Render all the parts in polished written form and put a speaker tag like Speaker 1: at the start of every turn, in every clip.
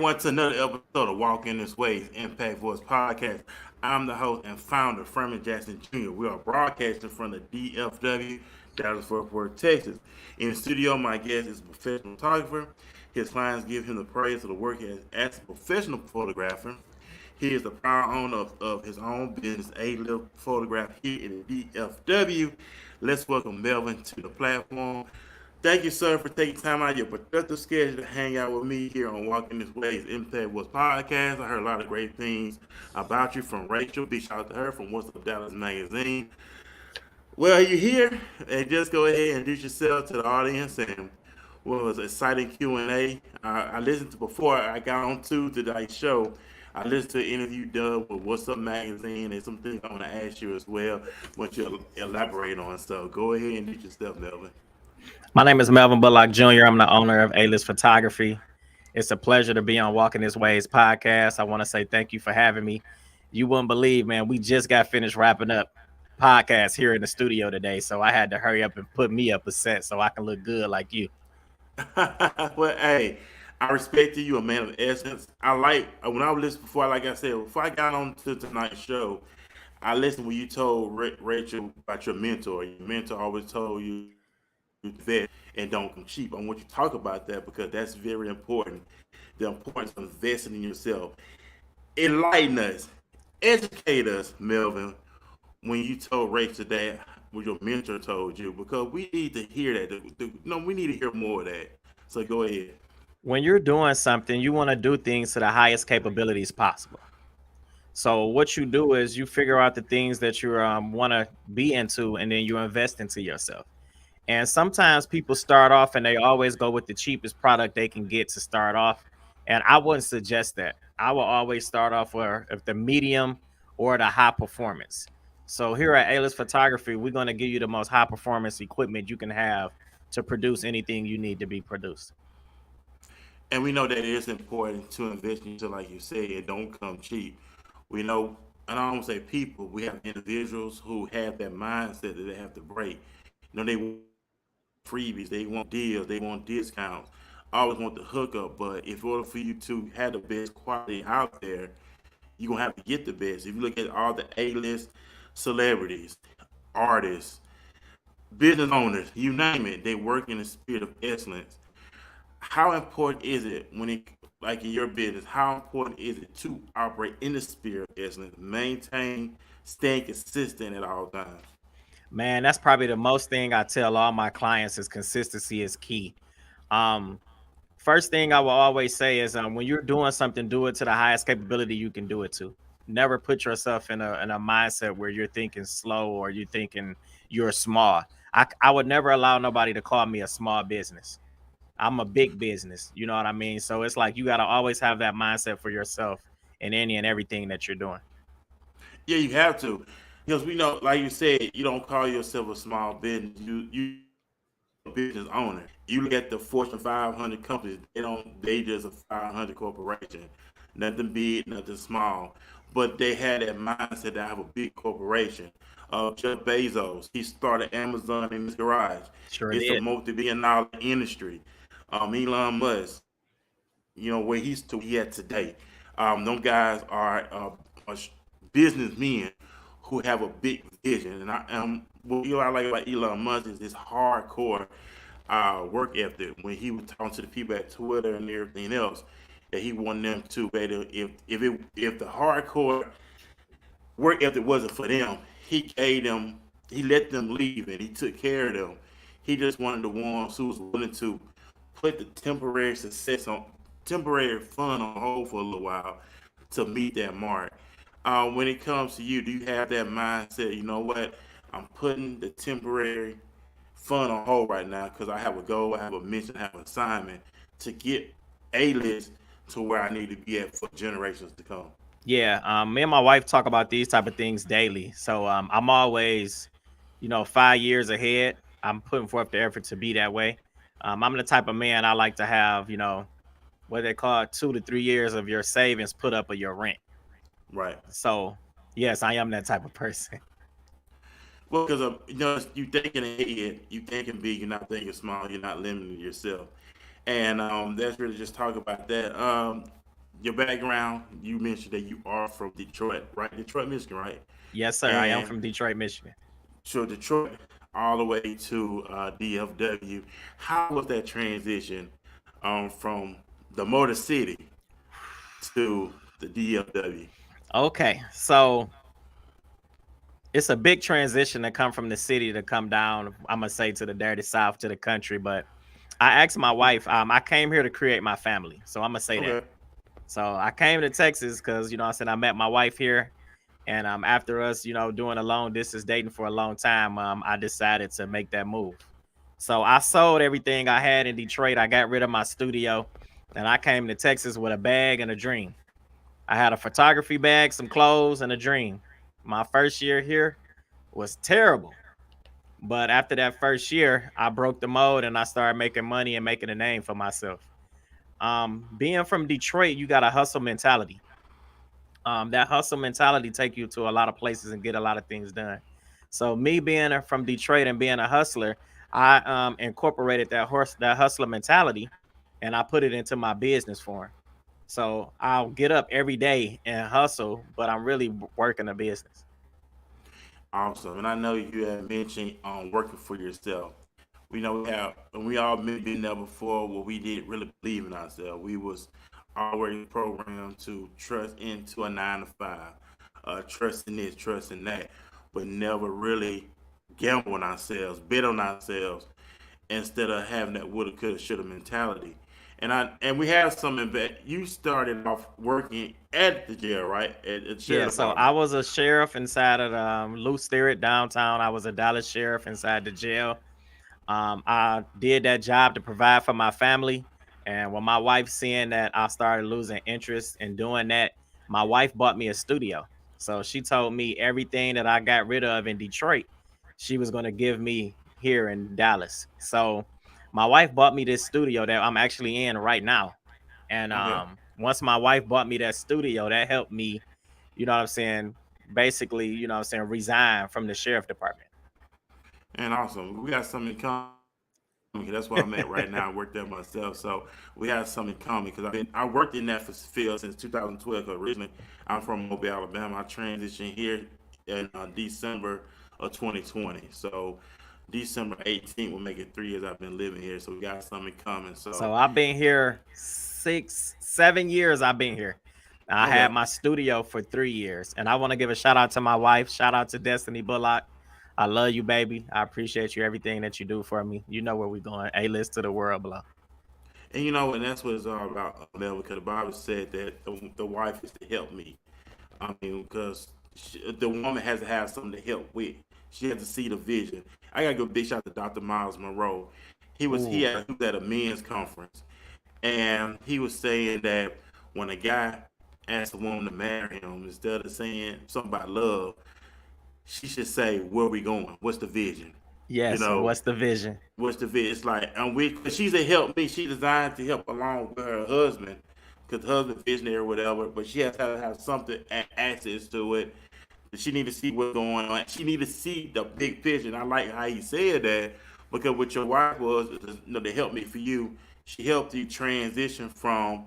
Speaker 1: everyone to another episode of Walk in This Way's Impact Voice Podcast. I'm the host and founder, Furman Jackson Jr. We are broadcasting from the DFW, Dallas Fort Worth, Texas. In the studio, my guest is a professional photographer. His clients give him the praise of the work he has as a professional photographer. He is the proud owner of his own business, A-Lift Photograph, here in the DFW. Let's welcome Melvin to the platform. Thank you, sir, for taking time out of your productive schedule to hang out with me here on Walking This Way's Impact Was podcast. I heard a lot of great things about you from Rachel. Big shout out to her from What's Up Dallas Magazine. Well, you're here, and just go ahead and introduce yourself to the audience. And what was exciting Q&A. I listened to before I got on to today's show. I listened to an interview done with What's Up Magazine and some things I want to ask you as well. Want you to elaborate on. So go ahead and introduce yourself, Melvin.
Speaker 2: My name is Melvin Bulock Jr. I'm the owner of A-List Photography. It's a pleasure to be on Walking This Ways podcast. I want to say thank you for having me. You wouldn't believe, man, we just got finished wrapping up podcast here in the studio today, so I had to hurry up and put me up a set so I can look good like you.
Speaker 1: Well, hey, I respect you. You're a man of essence. I like when I was listening before, like I said, before I got on to tonight's show, I listened when you told Rachel about your mentor. Your mentor always told you to invest and don't come cheap. I want you to talk about that because that's very important. The importance of investing in yourself. Enlighten us, educate us, Melvin, when you told Rachel that what your mentor told you, because we need to hear that. No, we need to hear more of that. So go ahead.
Speaker 2: When you're doing something, you want to do things to the highest capabilities possible. So what you do is you figure out the things that you want to be into, and then you invest into yourself. And sometimes people start off and they always go with the cheapest product they can get to start off. And I wouldn't suggest that. I will always start off with the medium or the high performance. So here at A-List Photography, we're going to give you the most high performance equipment you can have to produce anything you need to be produced.
Speaker 1: And we know that it is important to invest into, like you said, it don't come cheap. We know, and I don't say people, we have individuals who have that mindset that they have to break. You know, they want freebies, they want deals, they want discounts, always want the hookup. But in order for you to have the best quality out there, you're gonna have to get the best. If you look at all the A-list celebrities, artists, business owners, you name it, they work in the spirit of excellence. How important is it when it, like in your business, how important is it to operate in the spirit of excellence, maintain, staying consistent at all times?
Speaker 2: Man, that's probably the most thing I tell all my clients is consistency is key. Um, First thing I will always say is when you're doing something, do it to the highest capability you can do it to. Never put yourself in a mindset where you're thinking slow or you're thinking you're small. I would never allow nobody to call me a small business. I'm a big business. You know what I mean? So it's like you got to always have that mindset for yourself in any and everything that you're doing.
Speaker 1: Yeah, you have to. Because we know, like you said, you don't call yourself a small business. You a business owner. You look at the Fortune 500 companies, they just a 500 corporation. Nothing big, nothing small. But they had that mindset that I have a big corporation. Jeff Bezos, he started Amazon in his garage.
Speaker 2: Sure
Speaker 1: It's a
Speaker 2: did.
Speaker 1: multi-billion dollar industry. Elon Musk, you know, where he's to he at today. Them guys are businessmen who have a big vision. And what I like about Elon Musk is his hardcore work ethic. When he was talking to the people at Twitter and everything else, that he wanted them to better if the hardcore work ethic wasn't for them, he let them leave and he took care of them. He just wanted the ones who was willing to put the temporary fun on hold for a little while to meet that mark. When it comes to you, do you have that mindset? You know what? I'm putting the temporary fun on hold right now because I have a goal, I have a mission, I have an assignment to get a list to where I need to be at for generations to come.
Speaker 2: Yeah, me and my wife talk about these type of things daily. So I'm always, 5 years ahead. I'm putting forth the effort to be that way. I'm the type of man I like to have, what they call 2 to 3 years of your savings put up of your rent.
Speaker 1: Right.
Speaker 2: So yes, I am that type of person.
Speaker 1: Well, because you know you thinking ahead, you thinking big, you're not thinking small, you're not limiting yourself, and that's really just talk about that. your background, you mentioned that you are from Detroit, right? Detroit, Michigan, right?
Speaker 2: Yes, sir. I am
Speaker 1: And
Speaker 2: from Detroit, Michigan.
Speaker 1: so Detroit all the way to DFW. How was that transition from the Motor City to the DFW?
Speaker 2: Okay, so it's a big transition to come from the city to come down. I'm gonna say to the dirty south to the country, but I asked my wife. I came here to create my family, so I'm gonna say that.
Speaker 1: Okay.
Speaker 2: So I came to Texas because I said I met my wife here, and after us, doing a long distance dating for a long time, I decided to make that move. So I sold everything I had in Detroit. I got rid of my studio, and I came to Texas with a bag and a dream. I had a photography bag, some clothes, and a dream. My first year here was terrible. But after that first year, I broke the mold and I started making money and making a name for myself. Being from Detroit, you got a hustle mentality. That hustle mentality take you to a lot of places and get a lot of things done. So me being from Detroit and being a hustler, I incorporated that hustler mentality, and I put it into my business form. So I'll get up every day and hustle, but I'm really working a business.
Speaker 1: Awesome. And I know you had mentioned working for yourself. We know we all been there before where we didn't really believe in ourselves. We was already programmed to trust into a 9 to 5, trust in this, trust in that, but never really gamble on ourselves, bet on ourselves, instead of having that woulda, coulda, shoulda mentality. And we had some you started off working at the jail, right? At the
Speaker 2: Yeah,
Speaker 1: sheriff
Speaker 2: so I
Speaker 1: department.
Speaker 2: was a sheriff inside of Loose Spirit downtown. I was a Dallas sheriff inside the jail. I did that job to provide for my family. And when my wife seeing that I started losing interest in doing that, my wife bought me a studio. So she told me everything that I got rid of in Detroit, she was going to give me here in Dallas. So my wife bought me this studio that I'm actually in right now. And
Speaker 1: Okay.
Speaker 2: once my wife bought me that studio, that helped me, what I'm saying, basically, resign from the sheriff department.
Speaker 1: And awesome. We got something in common. That's where I'm at right now. I work there myself, so we have something in common because I worked in that field since 2012. 'Cause originally, I'm from Mobile, Alabama. I transitioned here in December of 2020. So December 18th will make it 3 years I've been living here. So we got something in common.
Speaker 2: So
Speaker 1: So
Speaker 2: I've been here 7 years. I've been here. I had
Speaker 1: okay.
Speaker 2: my studio for 3 years, and I want to give a shout out to my wife. Shout out to Destiny Bulock. I love you, baby. I appreciate you everything that you do for me. You know where we're going. A list to the world below.
Speaker 1: And and that's what it's all about, Mel, because the Bible said that the wife is to help me. I mean, because the woman has to have something to help with. She has to see the vision. I gotta give a big shout to Dr. Miles Monroe.
Speaker 2: Ooh,
Speaker 1: He was at a men's conference, and he was saying that when a guy asks a woman to marry him, instead of saying something about love, she should say, "Where we going? What's the vision?" You
Speaker 2: yes.
Speaker 1: know,
Speaker 2: What's the vision?
Speaker 1: what's the vision? It's like, cause she's a help me. She designed to help along with her husband, cause the husband visionary or whatever. But she has to have something access to it. She need to see what's going on. She need to see the big vision. I like how he said that because what your wife was, to help me for you. She helped you transition from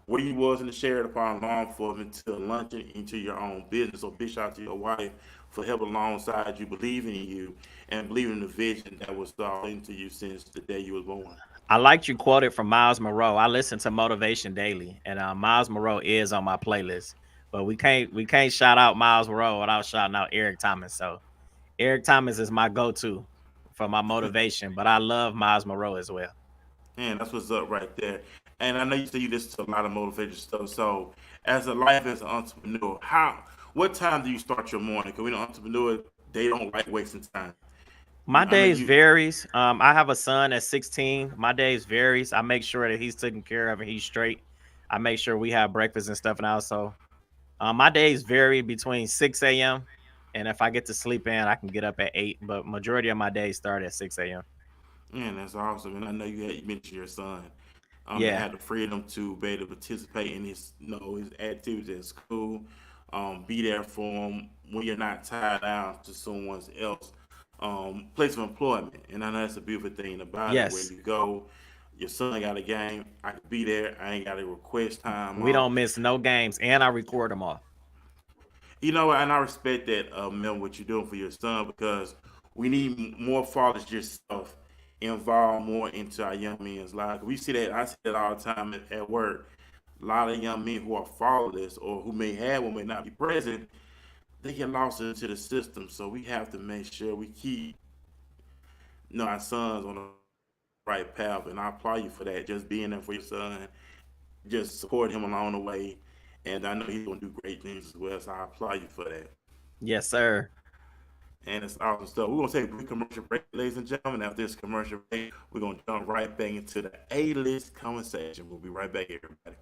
Speaker 1: where you was in the sheriff department, law enforcement, to launching into your own business. So big shout out to your wife for helping alongside you, believing in you, and believing in the vision that was all into you since the day you was born.
Speaker 2: I liked you quoted from Miles Monroe. I listen to Motivation Daily, and Miles Monroe is on my playlist. But we can't shout out Miles Monroe without shouting out Eric Thomas. So Eric Thomas is my go-to for my motivation, but I love Miles Monroe as well.
Speaker 1: Man, that's what's up right there. And I know you say you listen to a lot of motivational stuff. So, as an entrepreneur, what time do you start your morning? Because we know entrepreneurs, they don't like wasting time.
Speaker 2: My
Speaker 1: I know
Speaker 2: days
Speaker 1: you.
Speaker 2: varies. I have a son at 16. My days varies. I make sure that he's taken care of and he's straight. I make sure we have breakfast and stuff now. So my days vary between 6 a.m. and if I get to sleep in, I can get up at 8. But majority of my days start at 6 a.m.
Speaker 1: Man, that's awesome. And I know you mentioned your son. To
Speaker 2: Yeah.
Speaker 1: have the freedom to be able to participate in his activities at school, be there for him when you're not tied down to someone else place of employment. And I know that's a beautiful thing about it. Where
Speaker 2: Yes.
Speaker 1: you go, Your son got a game, I could be there. I ain't got to request time
Speaker 2: We
Speaker 1: off.
Speaker 2: don't miss no games, and I record them all.
Speaker 1: You know, and I respect that, Mel, what you're doing for your son because we need more fathers yourself involved more into our young men's lives. We see that, I see that all the time at work. A lot of young men who are fatherless or who may have or may not be present, they get lost into the system. So we have to make sure we keep our sons on the right path. And I applaud you for that. Just being there for your son, just support him along the way. And I know he's gonna do great things as well. So I applaud you for that.
Speaker 2: Yes, sir.
Speaker 1: And it's awesome stuff. We're gonna take a brief commercial break, ladies and gentlemen. After this commercial break, we're gonna jump right back into the A-list conversation. We'll be right back, everybody.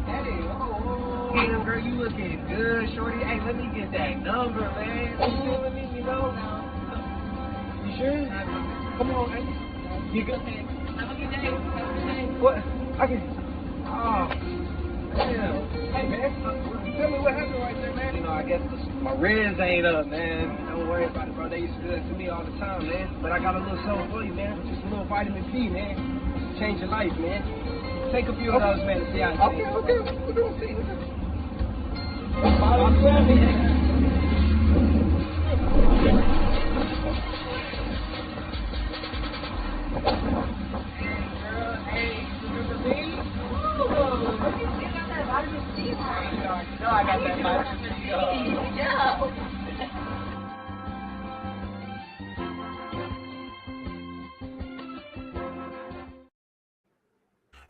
Speaker 3: Hey, oh, damn, girl, you looking good, shorty. Hey, let me get that number, man. You feeling me, you know? You sure? Come on, man. You good? Have a good day. Have a good day. What? I can. Oh, damn. Hey, man. Tell me what happened right there, man. You know, I guess my reds ain't up, man. Don't worry about it, bro. They used to do that to me all the time, man. But I got a little something for you, man. Just a little vitamin P, man. Change your life, man. Take a few of those, man, to see how it tastes. Okay. We're going to see. Hey, remember me? Oh, you got that vitamin C, right? You know I got that vitamin C. Yeah.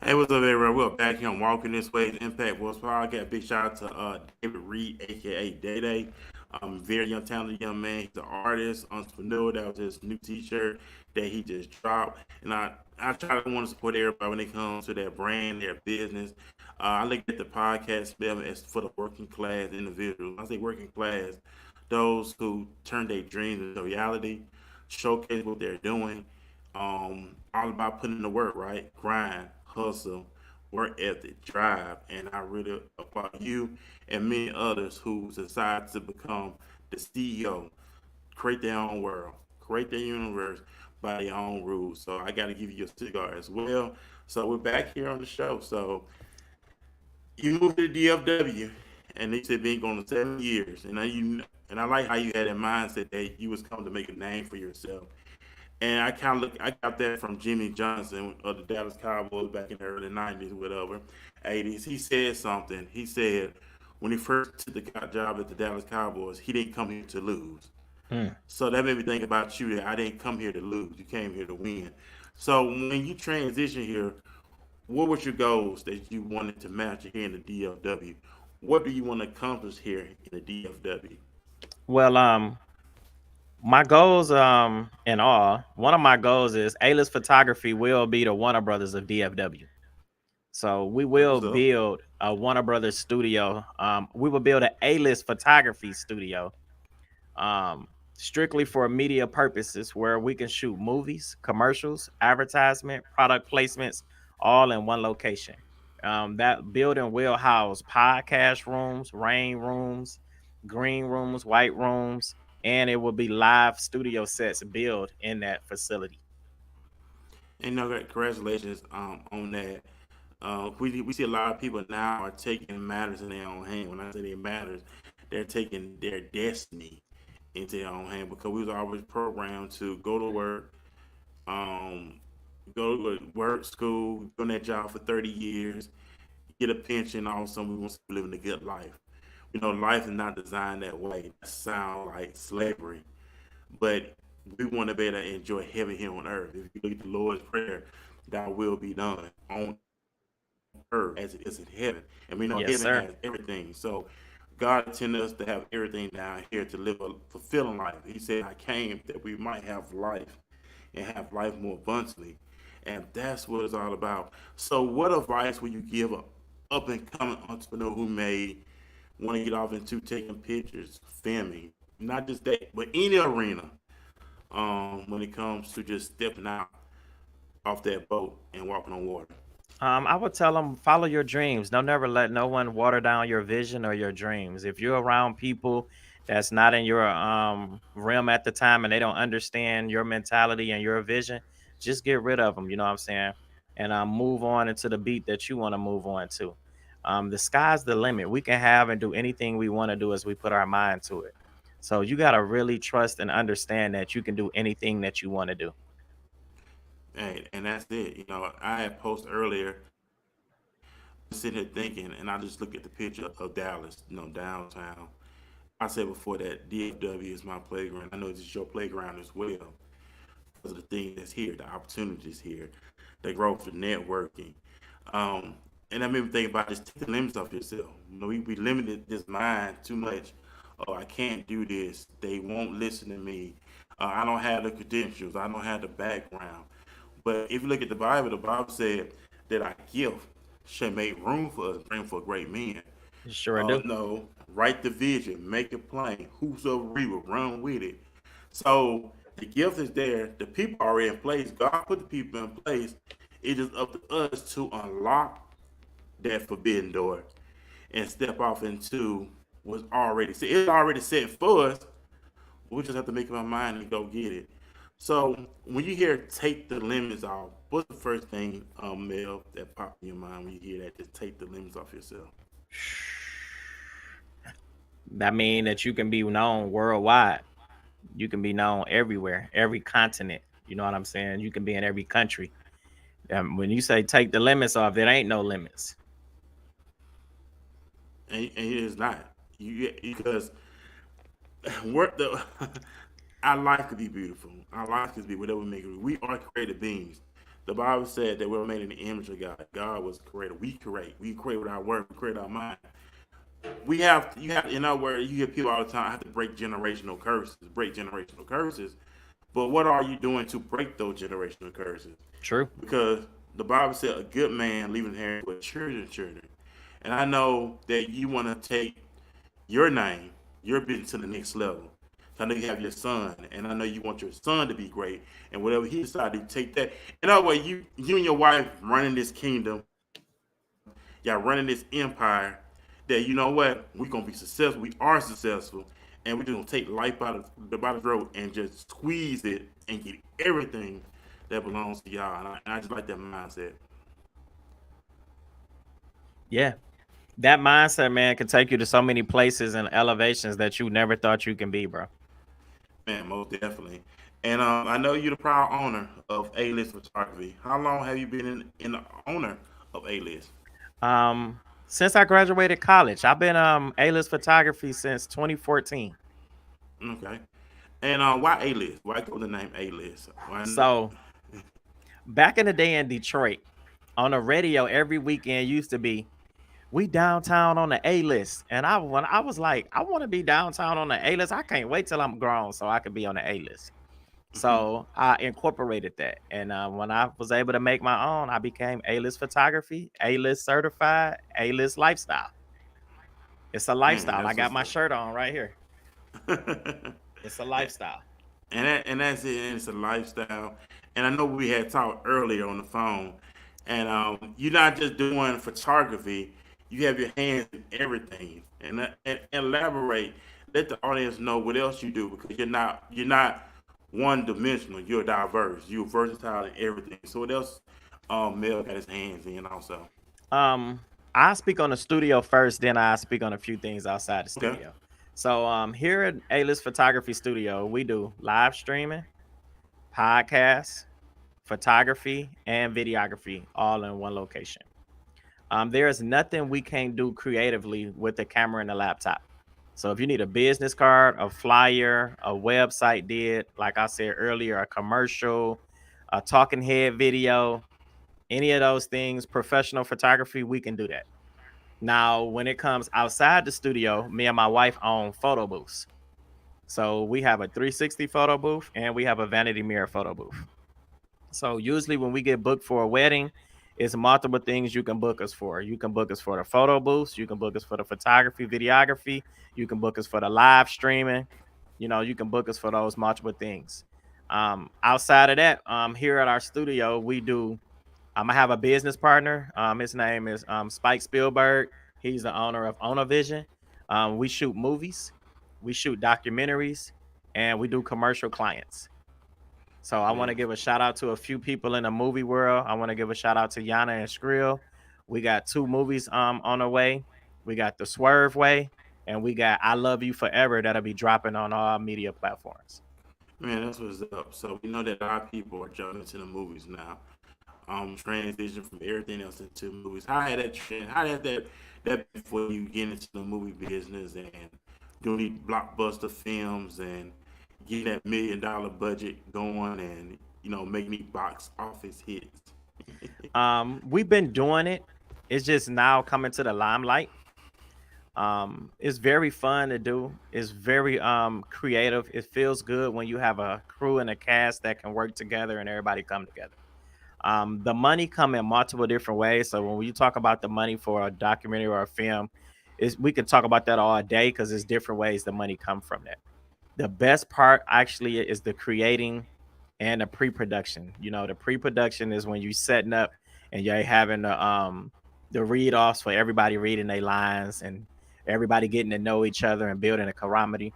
Speaker 1: Hey, what's up, everybody? We're back here on Walking This Way, the Impact Voice Podcast. Big shout out to David Reed, aka Day Day. Very young, talented young man. He's an artist, entrepreneur. That was his new T-shirt that he just dropped. And I try to want to support everybody when it comes to their brand, their business. I look at the podcast spell as for the working class individuals. I say working class, those who turn their dreams into reality, showcase what they're doing. All about putting in the work, right? Grind, hustle, work ethic, drive, and I really applaud you and many others who decide to become the CEO, create their own world, create their universe by their own rules. So I got to give you a cigar as well. So we're back here on the show. So you moved to the DFW, and they said been going 7 years, and I like how you had that mindset that you was coming to make a name for yourself. And I got that from Jimmy Johnson of the Dallas Cowboys back in the early 90s, whatever, 80s. He said something. He said when he first took the job at the Dallas Cowboys, he didn't come here to lose.
Speaker 2: Mm.
Speaker 1: So that made me think about you. That I didn't come here to lose. You came here to win. So when you transition here, what were your goals that you wanted to master here in the DFW? What do you want to accomplish here in the DFW?
Speaker 2: Well, my goals, in all, one of my goals is A-list photography will be the Warner Brothers of DFW. So we
Speaker 1: That's
Speaker 2: will
Speaker 1: what's up.
Speaker 2: build a Warner Brothers studio. We will build an A-list photography studio, strictly for media purposes, where we can shoot movies, commercials, advertisement, product placements, all in one location. That building will house podcast rooms, rain rooms, green rooms, white rooms, and it will be live studio sets built in that facility.
Speaker 1: And congratulations on that. We see a lot of people now are taking matters in their own hand. When I say they matters, they're taking their destiny into their own hand because we was always programmed to go to work, um, go to work, school, doing that job for 30 years, get a pension. All of a sudden, we want to be living a good life. You know, life is not designed that way. That sounds like slavery, but we want to be able to enjoy heaven here on earth. If you look at the Lord's prayer, "Thy will be done on earth as it is in heaven." And we know
Speaker 2: Yes,
Speaker 1: heaven
Speaker 2: sir.
Speaker 1: has everything. So God intended us to have everything down here to live a fulfilling life. He said, "I came that we might have life and have life more abundantly." And that's what it's all about. So what advice would you give a up and coming entrepreneur who may want to get off into taking pictures, filming, not just that, but any arena, when it comes to just stepping out off that boat and walking on water?
Speaker 2: I would tell them follow your dreams. Don't never let no one water down your vision or your dreams. If you're around people that's not in your realm at the time and they don't understand your mentality and your vision, just get rid of them. You know what I'm saying? And move on into the beat that you want to move on to. The sky's the limit. We can have and do anything we want to do as we put our mind to it. So you got to really trust and understand that you can do anything that you want to do.
Speaker 1: And that's it. I had posted earlier, sitting here thinking, and I just look at the picture of Dallas, downtown. I said before that DFW is my playground. I know this is your playground as well because of the things that's here, the opportunities here, the growth, the networking. Um, and that made me think about just take the limits off yourself. We limited this mind too much. Oh, I can't do this. They won't listen to me. I don't have the credentials. I don't have the background. But if you look at the Bible said that our gift should make room for us, bring for great men.
Speaker 2: Sure do.
Speaker 1: No, write the vision, make it plain. Whosoever read will run with it. So the gift is there. The people are already in place. God put the people in place. It is up to us to unlock that forbidden door and step off into what's already set. It's already set for us. We just have to make up our mind and go get it. So when you hear "take the limits off," what's the first thing, Mel, that pops in your mind when you hear that? Just take the limits off yourself.
Speaker 2: That mean that you can be known worldwide. You can be known everywhere, every continent. You know what I'm saying? You can be in every country. When you say take the limits off, there ain't no limits.
Speaker 1: And it is not. Because what the our life could be beautiful. Our life could be whatever we make it. We are created beings. The Bible said that we're made in the image of God. God was creator. We create. We create with our work. We create our mind. You have in other words, you hear people all the time have to break generational curses, break generational curses. But what are you doing to break those generational curses?
Speaker 2: True.
Speaker 1: Because the Bible said a good man leaving inheritance with children. And I know that you want to take your name, your business to the next level. So I know you have your son, and I know you want your son to be great. And whatever he decides to take that. In other words, you and your wife running this kingdom, y'all running this empire. That you know what, we're gonna be successful. We are successful, and we're just gonna take life by the throat and just squeeze it and get everything that belongs to y'all. And I just like that mindset.
Speaker 2: Yeah. That mindset, man, can take you to so many places and elevations that you never thought you can be, bro.
Speaker 1: Man, most definitely. And I know you're the proud owner of A-List Photography. How long have you been in the owner of A-List?
Speaker 2: Since I graduated college, I've been A-list photography since 2014.
Speaker 1: Okay. And why A-List? Why go the name A-List?
Speaker 2: So back in the day in Detroit, on the radio every weekend used to be we downtown on the A-list. And when I was like, I want to be downtown on the A-list. I can't wait till I'm grown so I could be on the A-list. So I incorporated that. And when I was able to make my own, I became A-list photography, A-list certified, A-list lifestyle. It's a lifestyle. I got my shirt on right here. It's a lifestyle.
Speaker 1: That's it. And it's a lifestyle. And I know we had talked earlier on the phone. And you're not just doing photography. You have your hands in everything. And elaborate. Let the audience know what else you do because you're not one dimensional. You're diverse. You're versatile in everything. So what else? Mel got his hands in also.
Speaker 2: I speak on the studio first, then I speak on a few things outside the
Speaker 1: Okay.
Speaker 2: studio. So here at A-List Photography Studio, we do live streaming, podcasts, photography, and videography all in one location. There is nothing we can't do creatively with the camera and the laptop. So if you need a business card, a flyer, a website did, like I said earlier, a commercial, a talking head video, any of those things, professional photography, we can do that. Now, when it comes outside the studio, me and my wife own photo booths. So we have a 360 photo booth and we have a vanity mirror photo booth. So usually when we get booked for a wedding, it's multiple things you can book us for. You can book us for the photo booths, you can book us for the photography, videography, you can book us for the live streaming. You can book us for those multiple things. Outside of that, here at our studio, we do I have a business partner. His name is Spike Spielberg. He's the owner of Owner Vision. We shoot movies, we shoot documentaries, and we do commercial clients. So I want to
Speaker 1: Man,
Speaker 2: give a shout out to a few people in the movie world. I want to give a shout out to Yana and Skrill. We got two movies on the way. We got The Swerve Way, and we got I Love You Forever that'll be dropping on all media platforms.
Speaker 1: man, that's what's up. So we know that a lot of people are jumping into the movies now. Transition from everything else into movies. How had that trend? How had that before you get into the movie business and doing these blockbuster films and getting that $1 million budget going and making these box office hits?
Speaker 2: We've been doing it. It's just now coming to the limelight. It's very fun to do. It's very creative. It feels good when you have a crew and a cast that can work together and everybody come together. The money come in multiple different ways. So when you talk about the money for a documentary or a film, is we can talk about that all day because there's different ways the money come from that. The best part actually is the creating and the pre-production. The pre-production is when you setting up and you're having the read-offs for everybody reading their lines and everybody getting to know each other and building a camaraderie.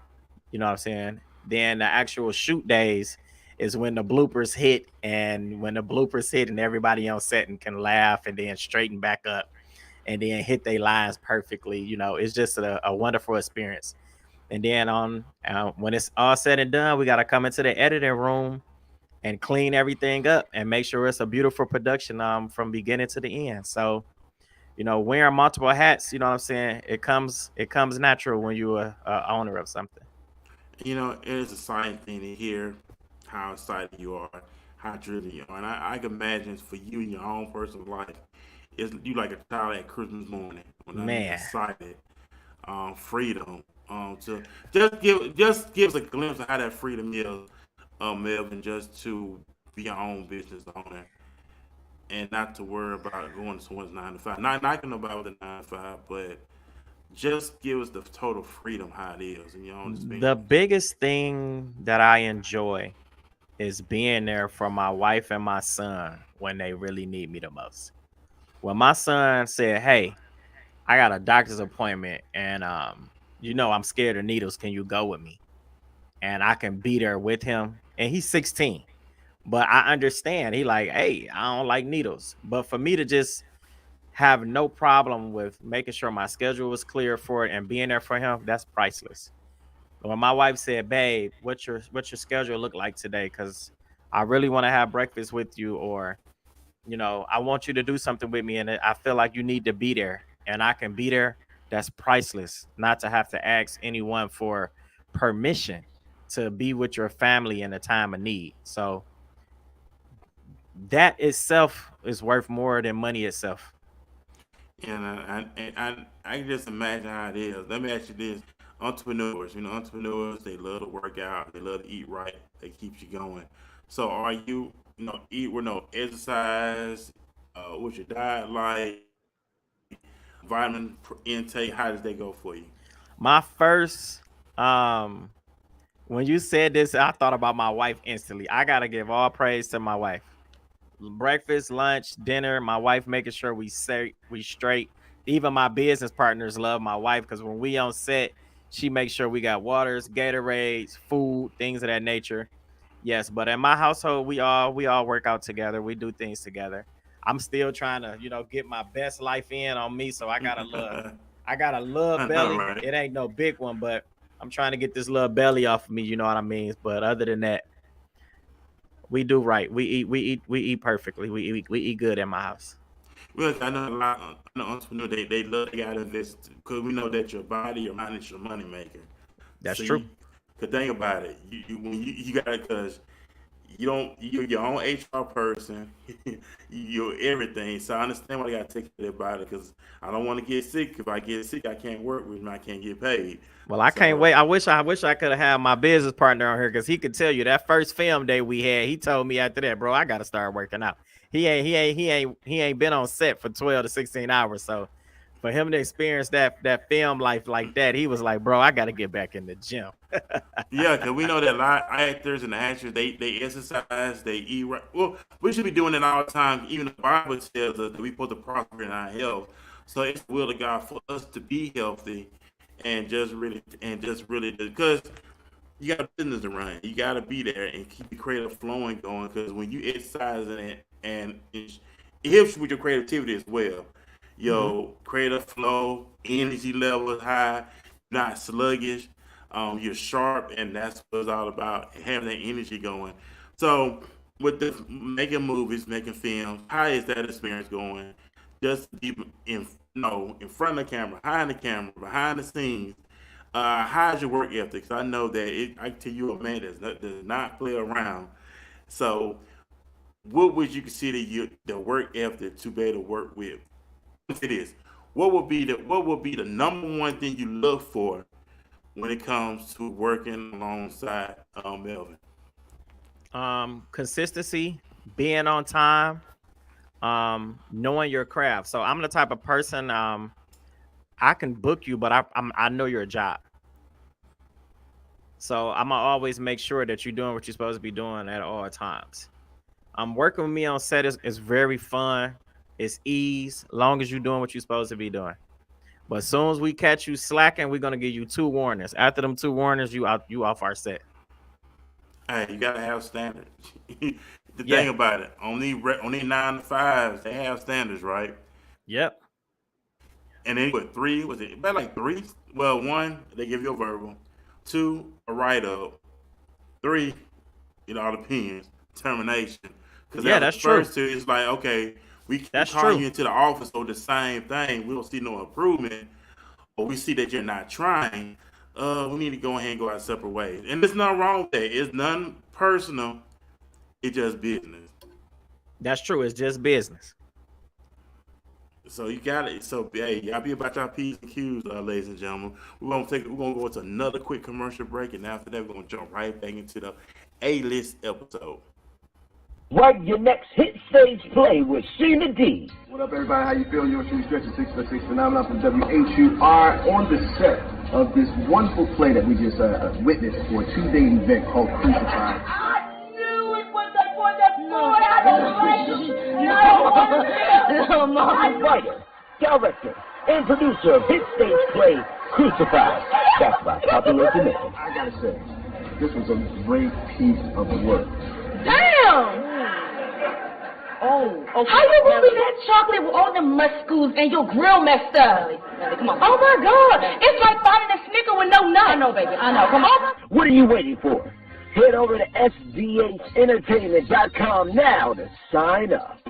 Speaker 2: You know what I'm saying? Then the actual shoot days is when the bloopers hit, and when the bloopers hit and everybody on set and can laugh and then straighten back up and then hit their lines perfectly. It's just a wonderful experience. And then on when it's all said and done, we got to come into the editing room and clean everything up and make sure it's a beautiful production from beginning to the end. So wearing multiple hats, you know what I'm saying, it comes natural when you're a owner of something.
Speaker 1: It is a exciting thing to hear how excited you are, how driven you are. And I can imagine for you in your own personal life, it's you like a child at Christmas morning when I'm
Speaker 2: Man,
Speaker 1: excited, freedom. To just give us a glimpse of how that freedom is, Melvin, just to be your own business owner and not to worry about going to someone's 9 to 5. Not knocking nobody with a 9 to 5, but just give us the total freedom how it is in your own
Speaker 2: the
Speaker 1: experience.
Speaker 2: biggest thing that I enjoy is being there for my wife and my son when they really need me the most. When my son said, "Hey, I got a doctor's appointment and I'm scared of needles. Can you go with me?" And I can be there with him. And he's 16. But I understand. He like, "Hey, I don't like needles." But for me to just have no problem with making sure my schedule was clear for it and being there for him, that's priceless. When my wife said, "Babe, what's your schedule look like today? Because I really want to have breakfast with you, or I want you to do something with me, and I feel like you need to be there, and I can be there." That's priceless. Not to have to ask anyone for permission to be with your family in a time of need. So that itself is worth more than money itself.
Speaker 1: And I can just imagine how it is. Let me ask you this: entrepreneurs, entrepreneurs, they love to work out, they love to eat right, they keeps you going. So are you, eat with no exercise? What's your diet like? Vitamin intake? How does they go for you?
Speaker 2: My first um when you said this, I thought about my wife instantly. I gotta give all praise to my wife. Breakfast, lunch, dinner, my wife making sure we straight. Even my business partners love my wife because when we on set, she makes sure we got waters, Gatorades, food, things of that nature. Yes, but in my household, we all work out together. We do things together. I'm still trying to, get my best life in on me. So I got a little
Speaker 1: I know,
Speaker 2: belly.
Speaker 1: right?
Speaker 2: It ain't no big one, but I'm trying to get this little belly off of me, you know what I mean? But other than that, we do right. We eat perfectly. We eat good in my house.
Speaker 1: Well, I know a lot. I know entrepreneurs. They love they gotta invest because we know that your body, your mind is your money maker.
Speaker 2: That's
Speaker 1: So
Speaker 2: true.
Speaker 1: you could think about it. You gotta because you don't you're your own HR person. You're everything. So I understand why they gotta take care of their body because I don't want to get sick. If I get sick, I can't work with me. I can't get paid.
Speaker 2: Well, I can't
Speaker 1: So
Speaker 2: wait. I wish I could have had my business partner on here because he could tell you that first film day we had. He told me after that, bro, I gotta start working out. He ain't been on set for 12 to 16 hours. So For him to experience that film life like that, he was like, bro, I got to get back in the gym.
Speaker 1: Yeah, because we know that a lot of actors and actors they exercise, they eat right. Well, we should be doing it all the time. Even the Bible tells us that we supposed to prosper in our health. So it's the will of God for us to be healthy and just really because you got a business to run. You got to be there and keep the creative flowing going. Because when you exercise in it, and it helps you with your creativity as well.
Speaker 2: Hmm.
Speaker 1: Your creative flow, energy level is high, not sluggish. You're sharp, and that's what it's all about having that energy going. So, with the making movies, making films, how is that experience going? Just be in, in front of the camera, behind the scenes, how's your work ethics? I know that I tell you a man does not play around. So, what would you consider the work ethic to be able to work with? It is. What would be the number one thing you look for when it comes to working alongside Melvin?
Speaker 2: Consistency, being on time, knowing your craft. So I'm the type of person, I can book you, but I know your job. So I'm gonna always make sure that you're doing what you're supposed to be doing at all times. Working with me on set is very fun. It's ease, long as you're doing what you're supposed to be doing. But as soon as we catch you slacking, we're gonna give you 2 warnings. After them 2 warnings, you off our set.
Speaker 1: Hey, you gotta have standards. The thing
Speaker 2: Yeah.
Speaker 1: about it, only 9 to 5s, they have standards, right?
Speaker 2: Yep.
Speaker 1: And then what, three? Was it about like three? Well, one, they give you a verbal. Two, a write up. Three, all depends. Termination. Because
Speaker 2: Yeah,
Speaker 1: after
Speaker 2: that's
Speaker 1: the
Speaker 2: true.
Speaker 1: first two, it's like, okay, we
Speaker 2: That's
Speaker 1: call
Speaker 2: true.
Speaker 1: you into the office for the same thing. We don't see no improvement, or we see that you're not trying. We need to go ahead and go our separate ways. And there's nothing wrong with that. It's nothing personal. It's just business.
Speaker 2: That's true. It's just business.
Speaker 1: So you got it. So hey, y'all be about your p's and q's, ladies and gentlemen. We're gonna go into another quick commercial break, and after that, we're gonna jump right back into the A-list episode.
Speaker 4: Write your next hit stage play with Sheena D.
Speaker 5: What up, everybody? How you feeling? You're true stretch 6 phenomenon from WHUR on the set of this wonderful play that we just witnessed for a 2-day event called Crucified.
Speaker 6: I knew it was for the boy. I don't like him. I don't want him.
Speaker 4: No, Mom. Writer, director, and producer of hit stage play Crucified. That's by popular submission.
Speaker 5: I gotta say, this was a great piece of work.
Speaker 6: Damn. Oh, how you moving that chocolate with all the muscles and your grill messed up? Come on. Oh my God, it's like finding a Snicker with no nut. I know, baby. I know. Come on.
Speaker 4: What are you waiting for? Head over to sdhentertainment.com now to sign up.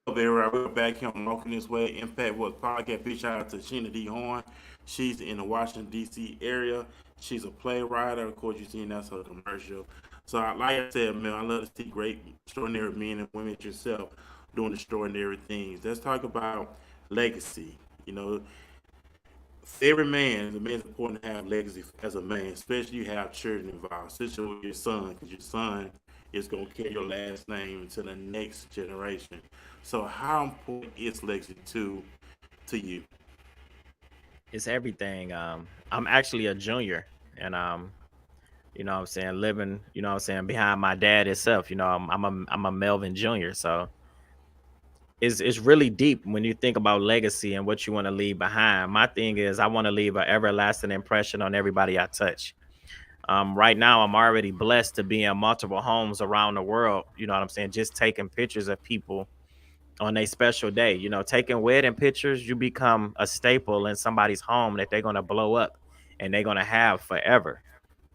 Speaker 1: We're back here on Walking This Way. Impact World Podcast. Big shout out to Sheena D. Horn. She's in the Washington, D.C. area. She's a playwright. Of course, you've seen that's her commercial. So, like I said, man, I love to see great, extraordinary men and women like yourself doing extraordinary things. Let's talk about legacy. For every man, it's important to have legacy as a man, especially you have children involved, especially with your son, because your son is going to carry your last name into the next generation. So, how important is legacy to you?
Speaker 2: It's everything. I'm actually a junior, and you know what I'm saying, living, you know what I'm saying, behind my dad himself. I'm a Melvin Jr. So it's really deep when you think about legacy and what you want to leave behind. My thing is I want to leave an everlasting impression on everybody I touch. Right now I'm already blessed to be in multiple homes around the world. You know what I'm saying? Just taking pictures of people on a special day. Taking wedding pictures, you become a staple in somebody's home that they're going to blow up and they're going to have forever.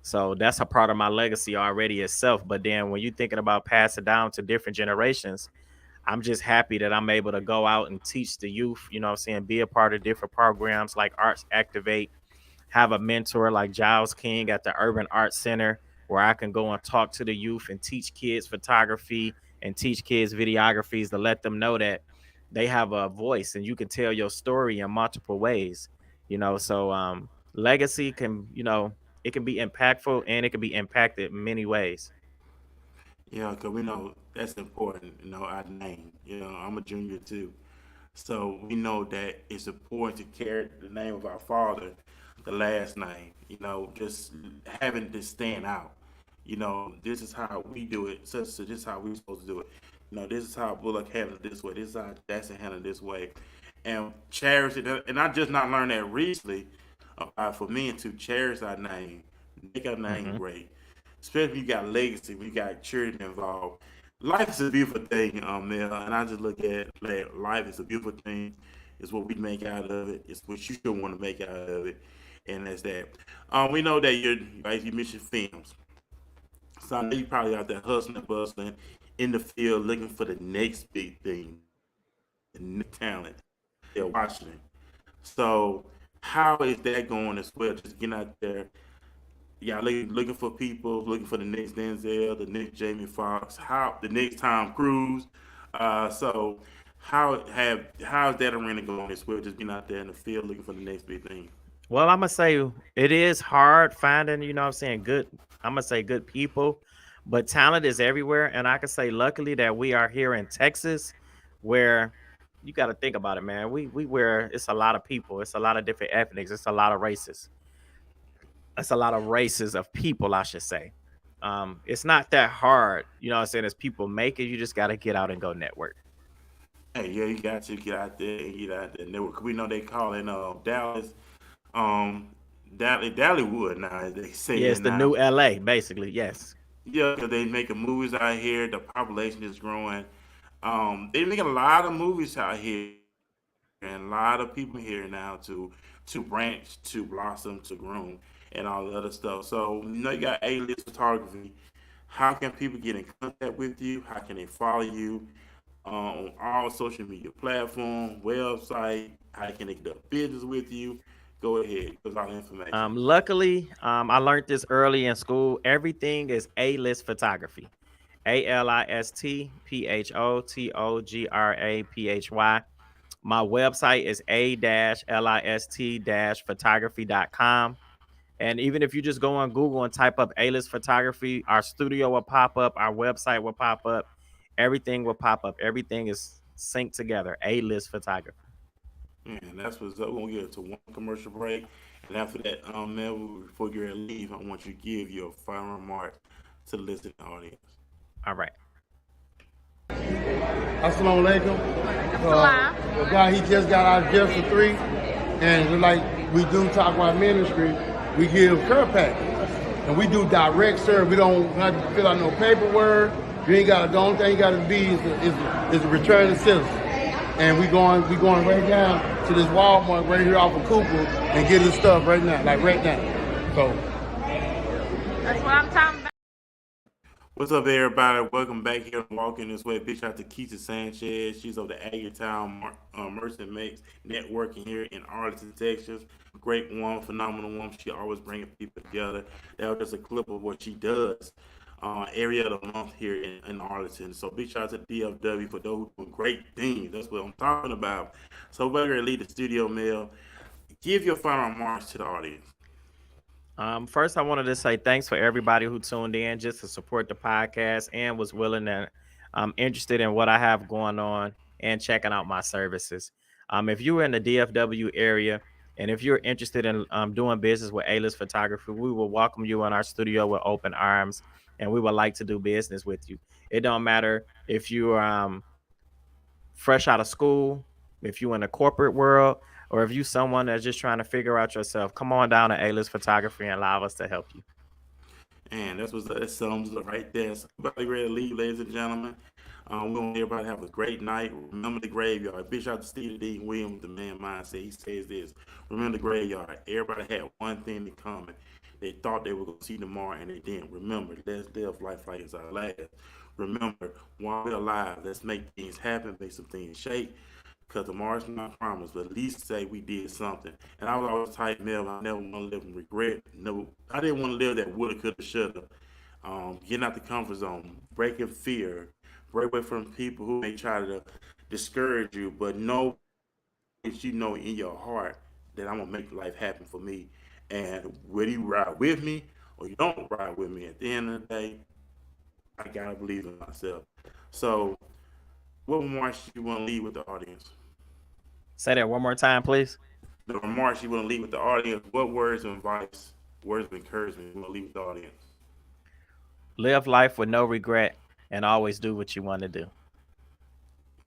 Speaker 2: So that's a part of my legacy already itself. But then when you're thinking about passing down to different generations, I'm just happy that I'm able to go out and teach the youth, you know what I'm saying, be a part of different programs like Arts Activate, have a mentor like Giles King at the Urban Arts Center where I can go and talk to the youth and teach kids photography and teach kids videographies to let them know that they have a voice and you can tell your story in multiple ways. So legacy can, it can be impactful and it can be impacted in many ways.
Speaker 1: Yeah, because we know that's important, our name. I'm a junior too. So we know that it's important to carry the name of our father, the last name. Just having this stand out. This is how we do it. So this is how we supposed to do it. This is how Bullock handled it this way. This is how Jackson handled it this way, and cherish it. And I just not learned that recently. For men to cherish our name, make our name
Speaker 2: Hmm.
Speaker 1: great. Especially when you got legacy, when you got children involved. Life is a beautiful thing, Mel, and I just look at like, life is a beautiful thing. It's what we make out of it. It's what you should want to make out of it, and that's that. We know that like you mentioned films. So I know you probably out there hustling, bustling in the field, looking for the next big thing, the new talent. They're watching it. So how is that going as well? Just getting out there, yeah, looking for people, looking for the next Denzel, the next Jamie Foxx, how the next Tom Cruise. So how's that arena going as well? Just getting out there in the field, looking for the next big thing.
Speaker 2: Well, I'm gonna say it is hard finding, what I'm saying, I'm gonna say good people, but talent is everywhere. And I can say luckily that we are here in Texas, where you got to think about it, man. We where it's a lot of people, it's a lot of different ethnics, it's a lot of races, it's a lot of races of people, I should say. It's not that hard, what I'm saying, as people make it, you just gotta get out and go network.
Speaker 1: Hey, yeah, you got to get out there and get out there. Network. We know they call it Dallas, um, Dollywood now, as they say
Speaker 2: Yeah,
Speaker 1: it
Speaker 2: it's the
Speaker 1: now.
Speaker 2: new LA, basically. Yes.
Speaker 1: Yeah, 'cause they making movies out here. The population is growing. They making a lot of movies out here, and a lot of people here now to branch, to blossom, to groom, and all the other stuff. So you got A-list photography. How can people get in contact with you? How can they follow you on all social media platforms, website? How can they get up business with you? Go ahead, give us all the information.
Speaker 2: Luckily, I learned this early in school. Everything is A-list photography. ALIST PHOTOGRAPHY. My website is a-list-photography.com. And even if you just go on Google and type up A-list photography, our studio will pop up, our website will pop up, everything will pop up. Everything is synced together. A-list photography.
Speaker 1: And that's what's up. We're gonna get to one commercial break, and after that, Mel, before you leave, I want you to give your final remark to the listening audience.
Speaker 2: All right.
Speaker 7: Assalamu alaikum. The guy, he just got out of jail for 3, and like we do talk about ministry, we give care package, and we do direct serve. We don't have to fill out no paperwork. You ain't got to. The only thing you got to be is a return to citizen. And we going right down to this Walmart right here off of Cooper and get his stuff right now, like right now. So
Speaker 8: That's what I'm talking about.
Speaker 1: What's up, everybody? Welcome back here on Walking This Way. Big shout out to Keisha Sanchez. She's of the Agatown Merchant Makes Networking here in Arlington, Texas. Great woman, phenomenal woman. She always bringing people together. That was just a clip of what she does area of the month here in Arlington. So big shout out to DFW for those doing great things. That's what I'm talking about. So we're going to leave the studio, Mel. Give your final remarks to the audience.
Speaker 2: First, I wanted to say thanks for everybody who tuned in just to support the podcast and was willing and interested in what I have going on and checking out my services. If you're in the DFW area and if you're interested in doing business with A-list photography, we will welcome you in our studio with open arms, and we would like to do business with you. It don't matter if you're fresh out of school, if you in the corporate world, or if you someone that's just trying to figure out yourself, come on down to A-list photography and allow us to help you.
Speaker 1: And that sums it right there. So everybody ready to leave, ladies and gentlemen. We want everybody to have a great night. Remember the graveyard. Big shout out to Steve D. Williams, the man mindset. He says this. Remember the graveyard. Everybody had one thing in common. They thought they were going to see tomorrow, and they didn't. Remember, let's live life like it's our last. Remember, while we're alive, let's make things happen, make some things shake. Because tomorrow's not promised, but at least say we did something. And I was always type Mel, I never want to live in regret. No, I didn't want to live that woulda, coulda, shoulda. Getting out the comfort zone, breaking fear, break away from people who may try to discourage you, but know that you know in your heart that I'm gonna make life happen for me. And whether you ride with me or you don't ride with me, at the end of the day, I gotta believe in myself. So, what remarks you want to leave with the audience?
Speaker 2: Say that one more time, please.
Speaker 1: The remarks you want to leave with the audience. What words of advice, words of encouragement you want to leave with the audience?
Speaker 2: Live life with no regret and always do what you want to do.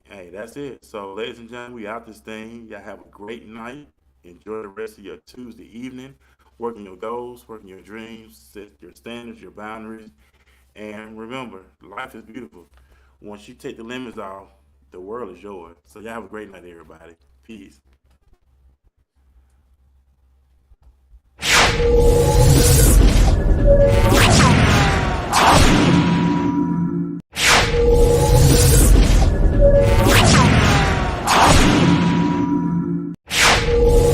Speaker 1: Hey, that's it. So, ladies and gentlemen, we out this thing. Y'all have a great night. Enjoy the rest of your Tuesday evening. Working your goals, working your dreams, set your standards, your boundaries. And remember, life is beautiful. Once you take the limits off, the world is yours. So, y'all have a great night, everybody. Peace.